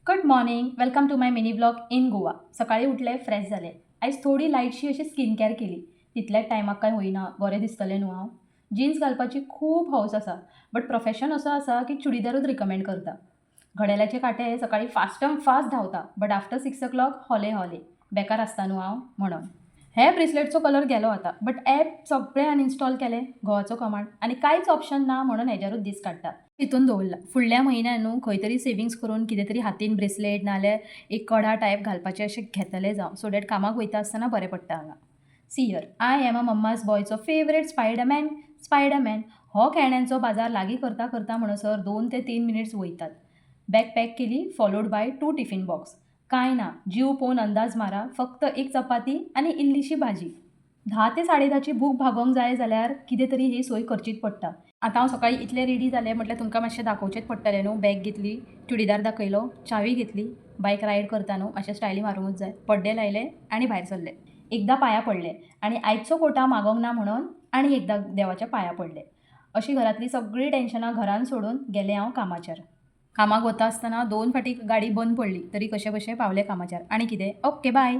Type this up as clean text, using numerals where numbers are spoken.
Good morning, welcome to my mini blog in Goa. सकाळी उठले, fresh झाले. आयज थोडी लायटशी अशी स्किन केअर केली. तितल्याच टायमाक काय होईना, बरें दिसतलें न्हू हांव. जीन्स घालपाची खूब हौस आसा, बट प्रोफेशन असो आसा की चुडीदारूच रिकमेंड करता. घड्याळाचे कांटे सकाळी फास्ट धांवता, but after 6 o'clock Hawley Hawley. बेकार आसता न्हू हांव म्हणून. हे ब्रेसलेटचो कलर गेलो आता, बट ॲप सगळे अनइन्स्टॉल केले, घोवाचो कमांड, आनी कांयच ऑप्शन ना म्हणून हेजेरूच दीस काडटा. चिंतून दवरला फुडल्या म्हयन्यान न्हू खंय तरी सेविंग्स करून कितें तरी हातीन ब्रेसलेट नाल्यार एक कडा टायप घालपाचें अशें घेतलें जावं, सो दॅट कामाक वयता आसतना बरें पडटा हांगा. See here, I am a mamma's बॉयचो फेवरेट स्पायडरमॅन हो खेळण्यांचो बाजार लागीं करता करता म्हणसर 2 ते 3 मिनिट्स वयतात. बॅग पॅक केली, फॉलोड बाय 2 टिफिन बॉक्स. कांय ना, जीव पळोवन अंदाज मारा, फक्त एक चपाती आनी इल्लीशी भाजी. 10 ते 10:30ची भूक भागोंक जाय जाल्यार कितें तरी ही सोय करचीच पडटा. आतां हांव सकाळीं इतलें रेडी जालें म्हटल्यार तुमकां मातशें दाखोवचेंच पडटलें न्हू. बॅग घेतली, चुडीदार दाखयलो, चावी घेतली, बायक रायड करता न्हू मातशें स्टायली मारूंकच जाय. पड्डे लायले आनी भायर सरले. एकदां पांयां पडलें आनी आयचो कोटा मागोंक ना म्हणून आनी एकदां देवाच्या पांयां पडलें. अशीं घरांतलीं सगळीं टेन्शनां घरान सोडून गेलें हांव कामाचेर. कामाक वता आसतना 2 फावटी गाडी बंद पडली, तरी कशें बशें पावलें कामाचेर. आनी कितें, ओके बाय.